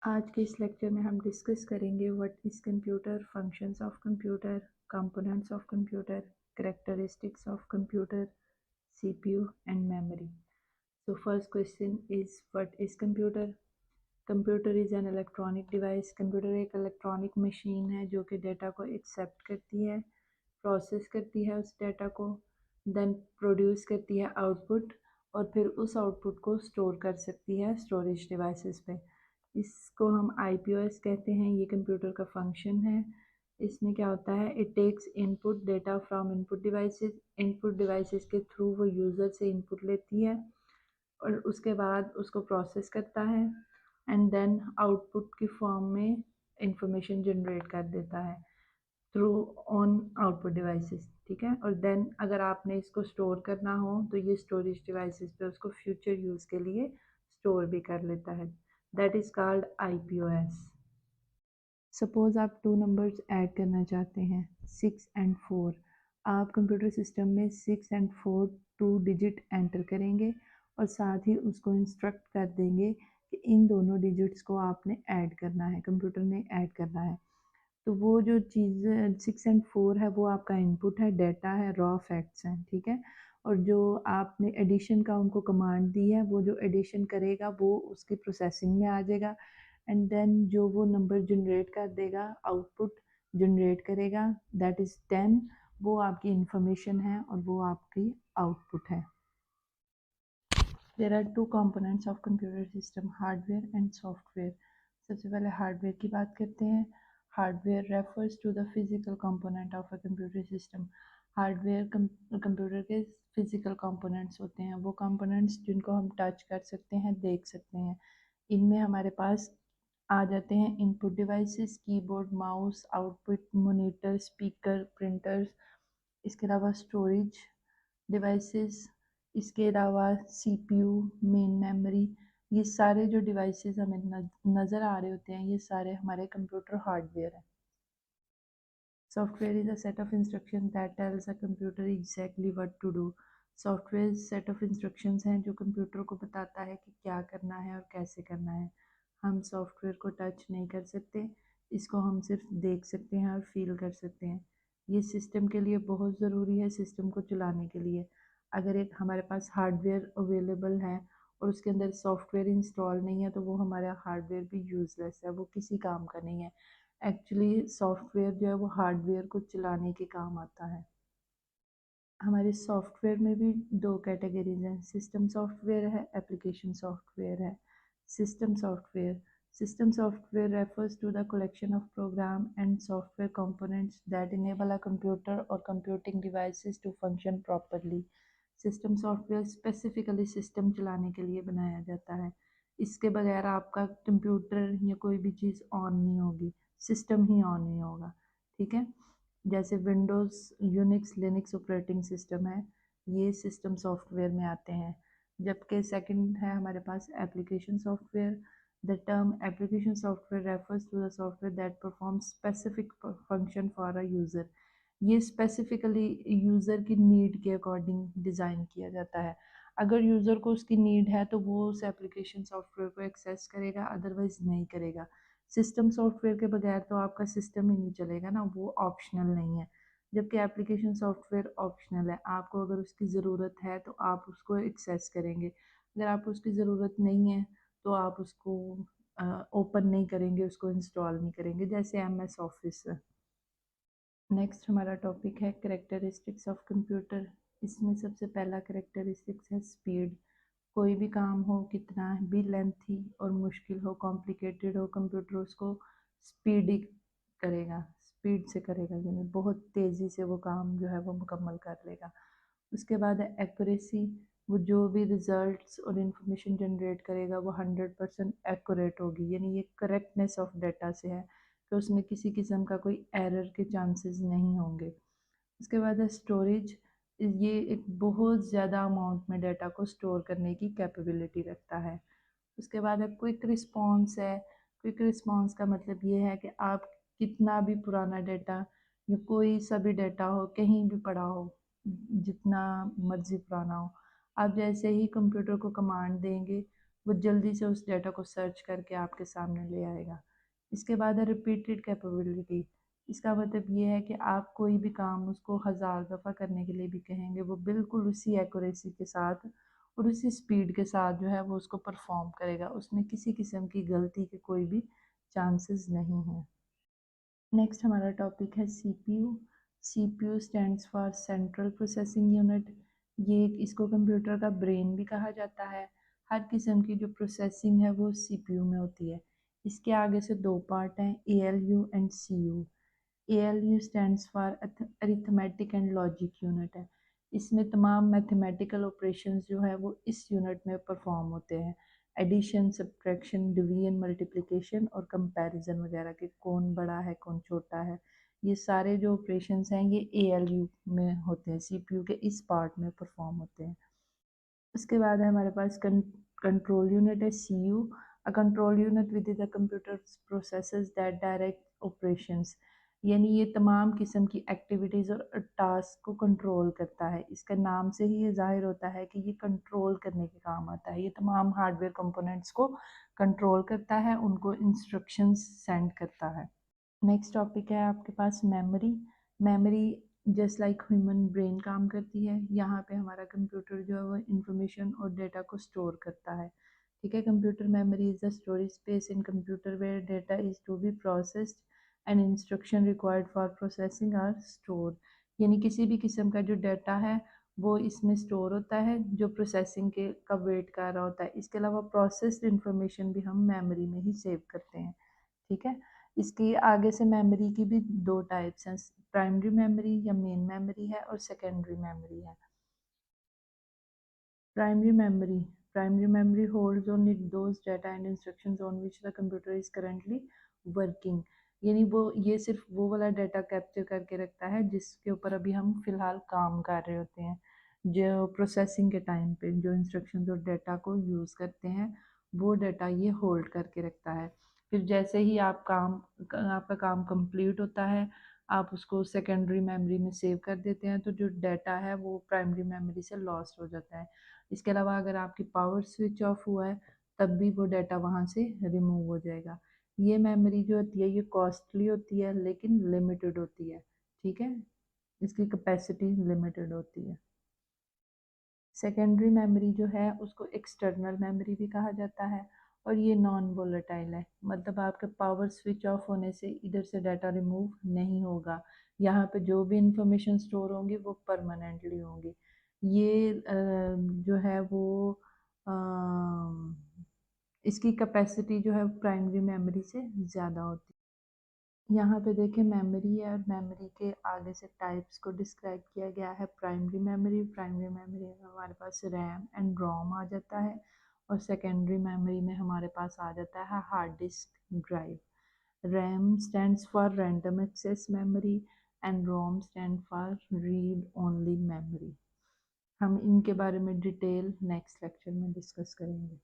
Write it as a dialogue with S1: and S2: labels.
S1: आज के इस लेक्चर में हम डिस्कस करेंगे what is computer, functions of computer, components of computer, characteristics of computer, CPU and memory. So first question is what is computer? Computer is an electronic device. Computer एक electronic machine है जो कि data को accept करती है, process करती है उस डेटा को, देन प्रोड्यूस करती है आउटपुट और फिर उस आउटपुट को स्टोर कर सकती है स्टोरेज डिवाइसेस पे। इसको हम आईपीओएस कहते हैं। ये कंप्यूटर का फंक्शन है। इसमें क्या होता है, it takes input data from input devices के थ्रू वो यूज़र से इनपुट लेती है और उसके बाद उसको प्रोसेस करता है एंड देन आउटपुट की फॉर्म में इंफॉर्मेशन जनरेट कर देता है थ्रू ऑन आउटपुट डिवाइसेस। ठीक है, और देन अगर आपने इसको स्टोर करना हो तो ये स्टोरेज डिवाइसेस पे उसको फ्यूचर यूज़ के लिए स्टोर भी कर लेता है। That is called IPOS. Suppose आप टू नंबर्स ऐड करना चाहते हैं, 6 और 4। आप कंप्यूटर सिस्टम में 6 और 4 टू डिजिट एंटर करेंगे और साथ ही उसको इंस्ट्रक्ट कर देंगे कि इन दोनों डिजिट्स को आपने ऐड करना है, कंप्यूटर ने ऐड करना है। तो वो जो चीज़ 6 और 4 है वो आपका इनपुट है, डेटा है, रॉ फैक्ट्स हैं। ठीक है, और जो आपने एडिशन का उनको कमांड दी है वो जो एडिशन करेगा वो उसकी प्रोसेसिंग में आ जाएगा एंड देन जो वो नंबर जनरेट कर देगा, आउटपुट जनरेट करेगा, दैट इज़ 10। वो आपकी इंफॉर्मेशन है और वो आपकी आउटपुट है। There are two components of computer system, hardware and software. सबसे पहले हार्डवेयर की बात करते हैं। Hardware refers to the physical component of a computer system. Hardware computer के फिजिकल कंपोनेंट्स होते हैं, वो कंपोनेंट्स जिनको हम टच कर सकते हैं, देख सकते हैं। इनमें हमारे पास आ जाते हैं input devices, keyboard, mouse, output monitor, speaker, printers. इसके अलावा स्टोरेज डिवाइसेस, इसके अलावा सीपीयू, मेन मेमोरी। ये सारे जो डिवाइसेस हमें नज़र आ रहे होते हैं ये सारे हमारे कंप्यूटर हार्डवेयर हैं। Software is a set of instruction that tells a computer exactly what to do. Software set of instructions हैं जो कंप्यूटर को बताता है कि क्या करना है और कैसे करना है। हम सॉफ्टवेयर को टच नहीं कर सकते, इसको हम सिर्फ देख सकते हैं और फील कर सकते हैं। ये सिस्टम के लिए बहुत ज़रूरी है, सिस्टम को चलाने के लिए। अगर एक हमारे पास हार्डवेयर अवेलेबल है और उसके अंदर सॉफ्टवेयर इंस्टॉल नहीं है तो वो हमारा हार्डवेयर भी यूज़लेस है, वो किसी काम का नहीं है। एक्चुअली सॉफ्टवेयर जो है वो हार्डवेयर को चलाने के काम आता है। हमारे सॉफ्टवेयर में भी दो कैटेगरीज हैं, सिस्टम सॉफ्टवेयर है, एप्लीकेशन सॉफ्टवेयर है। System software refers to the collection of program and software components that enable a computer or computing devices to function properly. System software specifically system चलाने के लिए बनाया जाता है। इसके बगैर आपका कंप्यूटर या कोई भी चीज़ ऑन नहीं होगी, सिस्टम ही ऑन नहीं होगा। ठीक है, जैसे Windows, Unix, Linux operating system है, ये सिस्टम सॉफ्टवेयर में आते हैं। जबकि सेकंड है हमारे पास application software. The term application software refers to the software that perform specific function for a user. ये स्पेसिफिकली यूज़र की नीड के अकॉर्डिंग डिज़ाइन किया जाता है। अगर यूज़र को उसकी नीड है तो वो उस एप्लीकेशन सॉफ्टवेयर को एक्सेस करेगा, अदरवाइज़ नहीं करेगा। सिस्टम सॉफ्टवेयर के बगैर तो आपका सिस्टम ही नहीं चलेगा ना, वो ऑप्शनल नहीं है। जबकि एप्लीकेशन सॉफ्टवेयर ऑप्शनल है, आपको अगर उसकी ज़रूरत है तो आप उसको एक्सेस करेंगे, अगर आपको उसकी ज़रूरत नहीं है तो आप उसको ओपन नहीं करेंगे, उसको इंस्टॉल नहीं करेंगे, जैसे एमएस ऑफिस है। नेक्स्ट हमारा टॉपिक है करेक्टरिस्टिक्स ऑफ कंप्यूटर। इसमें सबसे पहला करेक्टरिस्टिक्स है स्पीड। कोई भी काम हो, कितना भी लेंथी और मुश्किल हो, कॉम्प्लिकेटेड हो, कंप्यूटर उसको स्पीडी करेगा, स्पीड से करेगा, यानी बहुत तेज़ी से वो काम जो है वो मुकम्मल कर लेगा। उसके बाद है एक्यूरेसी। वो जो भी रिजल्ट्स और इंफॉर्मेशन जनरेट करेगा वो 100% एक्यूरेट होगी, यानी ये करेक्टनेस ऑफ डाटा से है कि उसमें किसी किस्म का कोई एरर के चांसेस नहीं होंगे। उसके बाद है स्टोरेज। ये एक बहुत ज़्यादा अमाउंट में डाटा को स्टोर करने की कैपेबिलिटी रखता है। उसके बाद है क्विक रिस्पॉन्स है। क्विक रिस्पॉन्स का मतलब ये है कि आप कितना भी पुराना डाटा या कोई सा भी डाटा हो, कहीं भी पड़ा हो, जितना मर्ज़ी पुराना हो, आप जैसे ही कंप्यूटर को कमांड देंगे वो जल्दी से उस डेटा को सर्च करके आपके सामने ले आएगा। इसके बाद है रिपीटेड कैपेबिलिटी। इसका मतलब ये है कि आप कोई भी काम उसको 1000 दफ़ा करने के लिए भी कहेंगे, वो बिल्कुल उसी एक्यूरेसी के साथ और उसी स्पीड के साथ जो है वो उसको परफॉर्म करेगा। उसमें किसी किस्म की गलती के कोई भी चांसेस नहीं हैं। नेक्स्ट हमारा टॉपिक है CPU. CPU stands for central processing unit. ये इसको कंप्यूटर का ब्रेन भी कहा जाता है। हर किस्म की जो प्रोसेसिंग है वो सीपीयू में होती है। इसके आगे से दो पार्ट हैं, ALU and CU. ALU stands for arithmetic and logic unit है। इसमें तमाम मैथमेटिकल ऑपरेशंस जो है वो इस यूनिट में परफॉर्म होते हैं। एडिशन, सब्ट्रैक्शन, डिवीजन, मल्टीप्लिकेशन और कंपैरिजन वगैरह के, कौन बड़ा है कौन छोटा है, ये सारे जो ऑपरेशंस हैं ये ALU में होते हैं, CPU के इस पार्ट में परफॉर्म होते हैं। उसके बाद है हमारे पास कंट्रोल यूनिट है, CU। A control unit with the computer processes that direct operations, यानी ये तमाम किस्म की एक्टिविटीज़ और टास्क को कंट्रोल करता है। इसका नाम से ही ये ज़ाहिर होता है कि ये कंट्रोल करने के काम आता है। ये तमाम हार्डवेयर कंपोनेंट्स को कंट्रोल करता है, उनको इंस्ट्रक्शंस सेंड करता है। नेक्स्ट टॉपिक है आपके पास memory. Memory just like human brain काम करती है। यहाँ पे हमारा कंप्यूटर जो है वो इंफॉर्मेशन और डेटा को स्टोर करता है। ठीक है, computer memory is the storage space in computer where data is to be processed and instruction required for processing are store. यानी किसी भी किस्म का जो डाटा है वो इसमें स्टोर होता है, जो प्रोसेसिंग के का वेट कर रहा होता है। इसके अलावा प्रोसेस्ड इंफॉर्मेशन भी हम मेमोरी में ही सेव करते हैं। ठीक है, इसके आगे से मेमोरी की भी दो टाइप्स हैं, प्राइमरी मेमोरी या मेन मेमोरी है और सेकेंडरी मेमोरी है। Primary memory, primary memory holds only those data and instructions on which the computer is currently working. यानी वो ये सिर्फ वो वाला डाटा कैप्चर करके रखता है जिसके ऊपर अभी हम फिलहाल काम कर रहे होते हैं। जो प्रोसेसिंग के टाइम पे जो इंस्ट्रक्शंस और डाटा को यूज़ करते हैं वो डाटा ये होल्ड करके रखता है। फिर जैसे ही आपका काम कंप्लीट होता है, आप उसको सेकेंडरी मेमोरी में सेव कर देते हैं, तो जो डाटा है वो प्राइमरी मेमोरी से लॉस्ट हो जाता है। इसके अलावा अगर आपकी पावर स्विच ऑफ हुआ है तब भी वो डाटा वहाँ से रिमूव हो जाएगा। ये मेमोरी जो होती है ये कॉस्टली होती है लेकिन लिमिटेड होती है। ठीक है, इसकी कैपेसिटी लिमिटेड होती है। सेकेंडरी मेमोरी जो है उसको एक्सटर्नल मेमोरी भी कहा जाता है और ये नॉन वोलेटाइल है। मतलब आपके पावर स्विच ऑफ होने से इधर से डाटा रिमूव नहीं होगा। यहाँ पे जो भी इंफॉर्मेशन स्टोर होंगी वो परमानेंटली होंगी। ये जो है वो अ, इसकी कैपेसिटी जो है प्राइमरी मेमोरी से ज़्यादा होती है। यहाँ पे देखें मेमोरी है और मेमोरी के आगे से टाइप्स को डिस्क्राइब किया गया है। प्राइमरी मेमोरी में हमारे पास रैम एंड रोम आ जाता है और सेकेंडरी मेमोरी में हमारे पास आ जाता है hard disk drive. RAM stands for random access memory and ROM stand for read only memory. हम इनके बारे में डिटेल नेक्स्ट लेक्चर में डिस्कस करेंगे।